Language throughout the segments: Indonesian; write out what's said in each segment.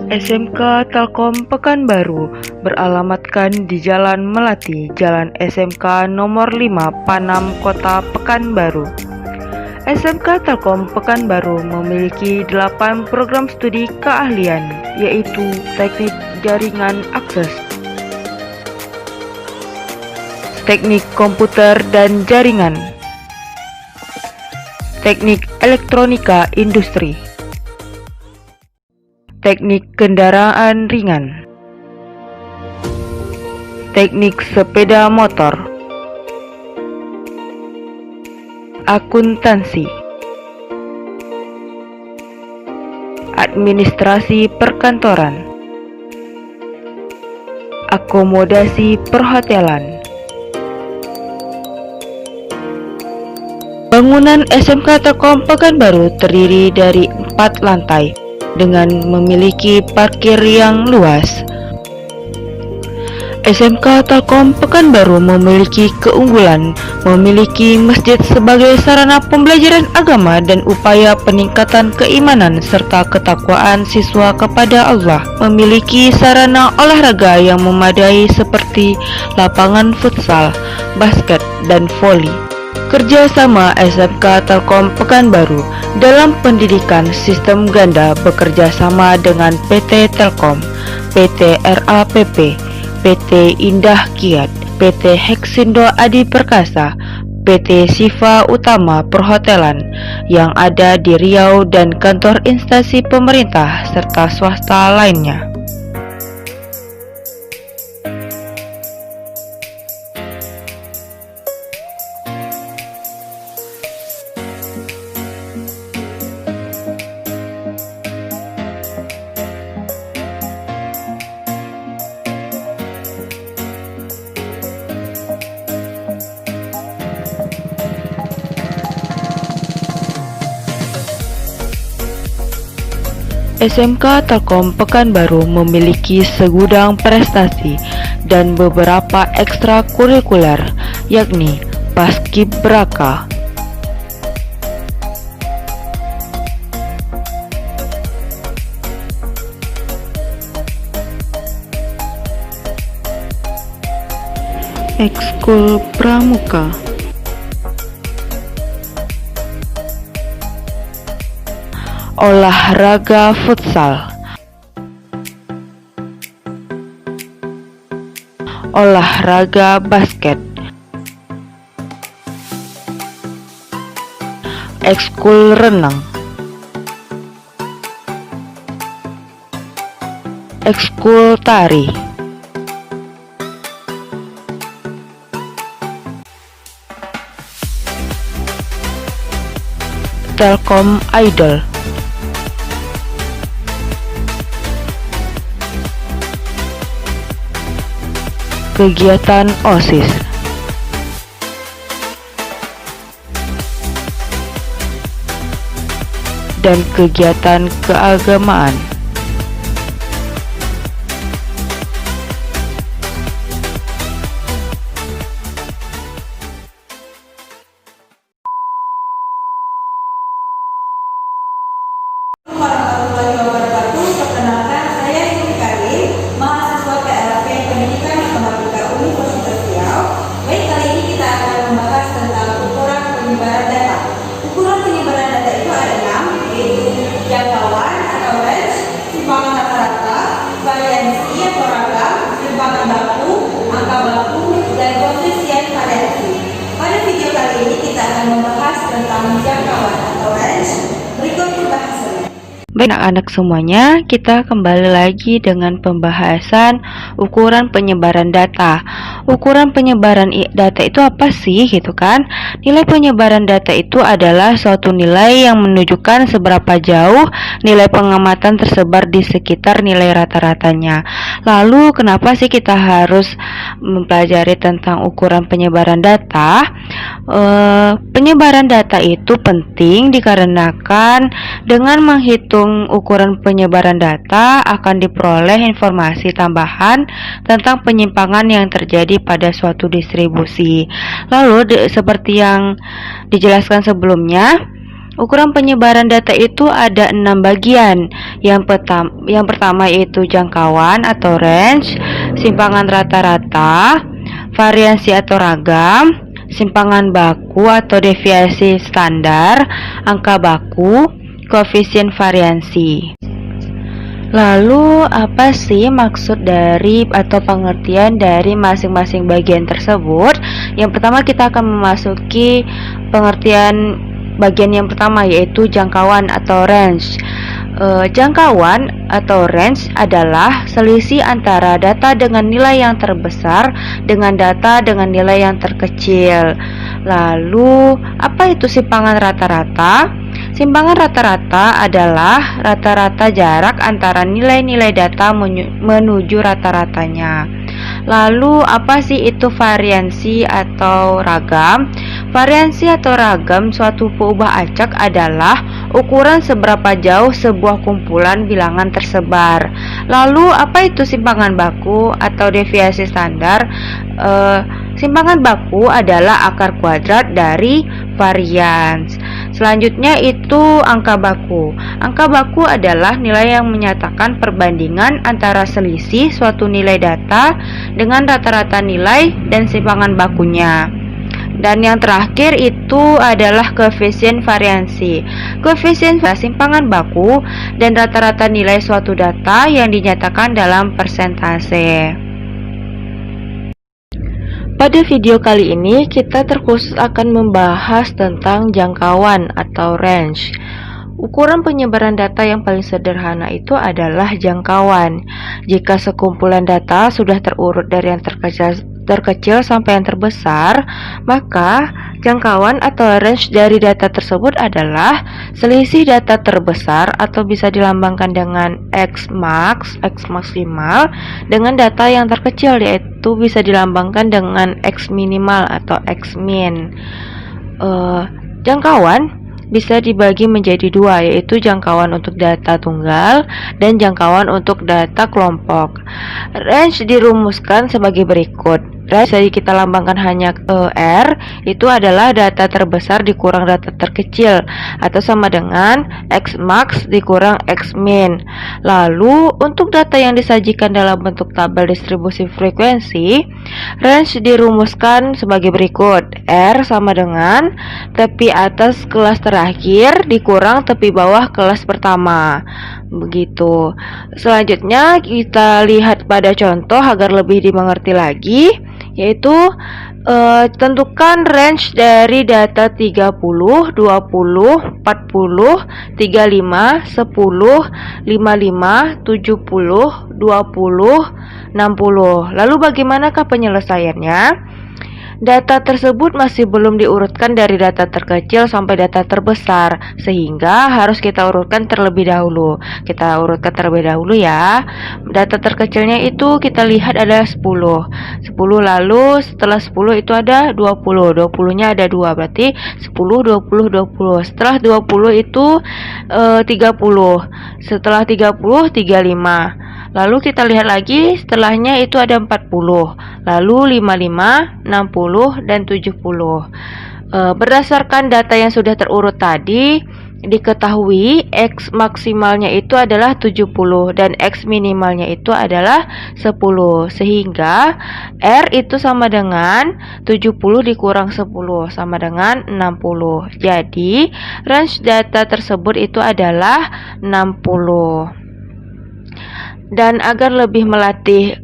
SMK Telkom Pekanbaru beralamatkan di Jalan Melati, Jalan SMK nomor 5, Panam, Kota Pekanbaru. SMK Telkom Pekanbaru memiliki 8 program studi keahlian, yaitu Teknik Jaringan Akses, Teknik Komputer dan Jaringan, Teknik Elektronika Industri, Teknik Kendaraan Ringan, Teknik Sepeda Motor, Akuntansi, Administrasi Perkantoran, Akomodasi Perhotelan. Bangunan SMK Telkom Pekanbaru terdiri dari 4 lantai dengan memiliki parkir yang luas. SMK Telkom Pekanbaru memiliki keunggulan memiliki masjid sebagai sarana pembelajaran agama dan upaya peningkatan keimanan serta ketakwaan siswa kepada Allah. Memiliki sarana olahraga yang memadai seperti lapangan futsal, basket, dan voli. Kerjasama SMK Telkom Pekanbaru dalam pendidikan sistem ganda bekerja sama dengan PT Telkom, PT RAPP, PT Indah Kiat, PT Hexindo Adi Perkasa, PT Siva Utama Perhotelan yang ada di Riau dan kantor instansi pemerintah serta swasta lainnya. SMK Telkom Pekanbaru memiliki segudang prestasi dan beberapa ekstrakurikuler, yakni Paskibraka, Ekskul Pramuka, olahraga futsal, olahraga basket, ekskul renang, ekskul tari, Telkom Idol, kegiatan OSIS, dan kegiatan keagamaan. Warahmatullahi wabarakatuh. Perkenalkan, saya Ibu Karim, mahasiswa PLP Pendidikan Matematika Universitas Riau. Baik, kali ini kita akan membahas tentang ukuran penyebaran data. Ukuran penyebaran data itu ada 6, yaitu jangkauan atau range, simpangan rata-rata, variansi atau ragam, simpangan baku, angka baku, dan koefisien variasi. Pada video kali ini kita akan membahas tentang jangkauan atau range. Berikut pembahasannya. Baik anak-anak semuanya, kita kembali lagi dengan pembahasan ukuran penyebaran data. Ukuran penyebaran data itu apa sih gitu kan? Nilai penyebaran data itu adalah suatu nilai yang menunjukkan seberapa jauh nilai pengamatan tersebar di sekitar nilai rata-ratanya. Lalu kenapa sih kita harus mempelajari tentang ukuran penyebaran data? Penyebaran data itu penting dikarenakan dengan menghitung ukuran penyebaran data akan diperoleh informasi tambahan tentang penyimpangan yang terjadi pada suatu distribusi. Lalu seperti yang dijelaskan sebelumnya, Ukuran penyebaran data itu ada 6 bagian. Yang pertama yaitu jangkauan atau range, simpangan rata-rata, variansi atau ragam, simpangan baku atau deviasi standar, angka baku, koefisien variansi. Lalu, apa sih maksud dari atau pengertian dari masing-masing bagian tersebut? Yang pertama kita akan memasuki pengertian bagian yang pertama yaitu jangkauan atau range. Jangkauan atau range adalah selisih antara data dengan nilai yang terbesar dengan data dengan nilai yang terkecil. Lalu, apa itu simpangan rata-rata? Simpangan rata-rata adalah rata-rata jarak antara nilai-nilai data menuju rata-ratanya. Lalu, apa sih itu variansi atau ragam? Variansi atau ragam suatu peubah acak adalah ukuran seberapa jauh sebuah kumpulan bilangan tersebar. Lalu, apa itu simpangan baku atau deviasi standar? Simpangan baku adalah akar kuadrat dari varians. Selanjutnya itu angka baku. Angka baku adalah nilai yang menyatakan perbandingan antara selisih suatu nilai data dengan rata-rata nilai dan simpangan bakunya. Dan yang terakhir itu adalah koefisien variansi. Koefisien simpangan baku dan rata-rata nilai suatu data yang dinyatakan dalam persentase. Pada video kali ini kita terkhusus akan membahas tentang jangkauan atau range. Ukuran penyebaran data yang paling sederhana itu adalah jangkauan. Jika sekumpulan data sudah terurut dari yang terkecil sampai yang terbesar, maka jangkauan atau range dari data tersebut adalah selisih data terbesar atau bisa dilambangkan dengan X max, X maksimal dengan data yang terkecil, yaitu bisa dilambangkan dengan X minimal atau X min. Jangkauan bisa dibagi menjadi dua, yaitu jangkauan untuk data tunggal dan jangkauan untuk data kelompok. Range dirumuskan sebagai berikut. Range jadi kita lambangkan hanya R, itu adalah data terbesar dikurang data terkecil, atau sama dengan X max dikurang X min. Lalu untuk data yang disajikan dalam bentuk tabel distribusi frekuensi, range dirumuskan sebagai berikut. R sama dengan tepi atas kelas terakhir dikurang tepi bawah kelas pertama. Begitu. Selanjutnya kita lihat pada contoh agar lebih dimengerti lagi, yaitu tentukan range dari data 30, 20, 40, 35, 10, 55, 70, 20, 60. Lalu bagaimanakah penyelesaiannya? Data tersebut masih belum diurutkan dari data terkecil sampai data terbesar, sehingga harus kita urutkan terlebih dahulu. Kita urutkan terlebih dahulu ya. Data terkecilnya itu kita lihat ada 10. 10 lalu setelah 10 itu ada 20. 20-nya ada 2, berarti 10, 20, 20. Setelah 20 itu 30. Setelah 30, 35. Lalu kita lihat lagi, setelahnya itu ada 40, lalu 55, 60, dan 70. Berdasarkan data yang sudah terurut tadi, diketahui X maksimalnya itu adalah 70 dan X minimalnya itu adalah 10, sehingga R itu sama dengan 70 dikurang 10 sama dengan 60. Jadi range data tersebut itu adalah 60. Dan agar lebih melatih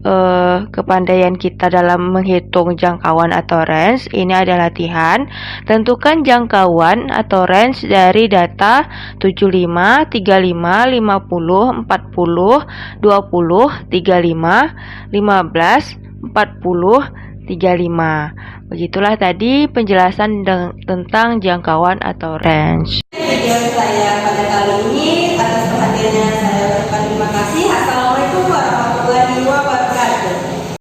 kepandaian kita dalam menghitung jangkauan atau range, ini ada latihan. Tentukan jangkauan atau range dari data 75, 35, 50, 40, 20, 35, 15, 40, 35. Begitulah tadi penjelasan tentang jangkauan atau range. Video saya pada kali ini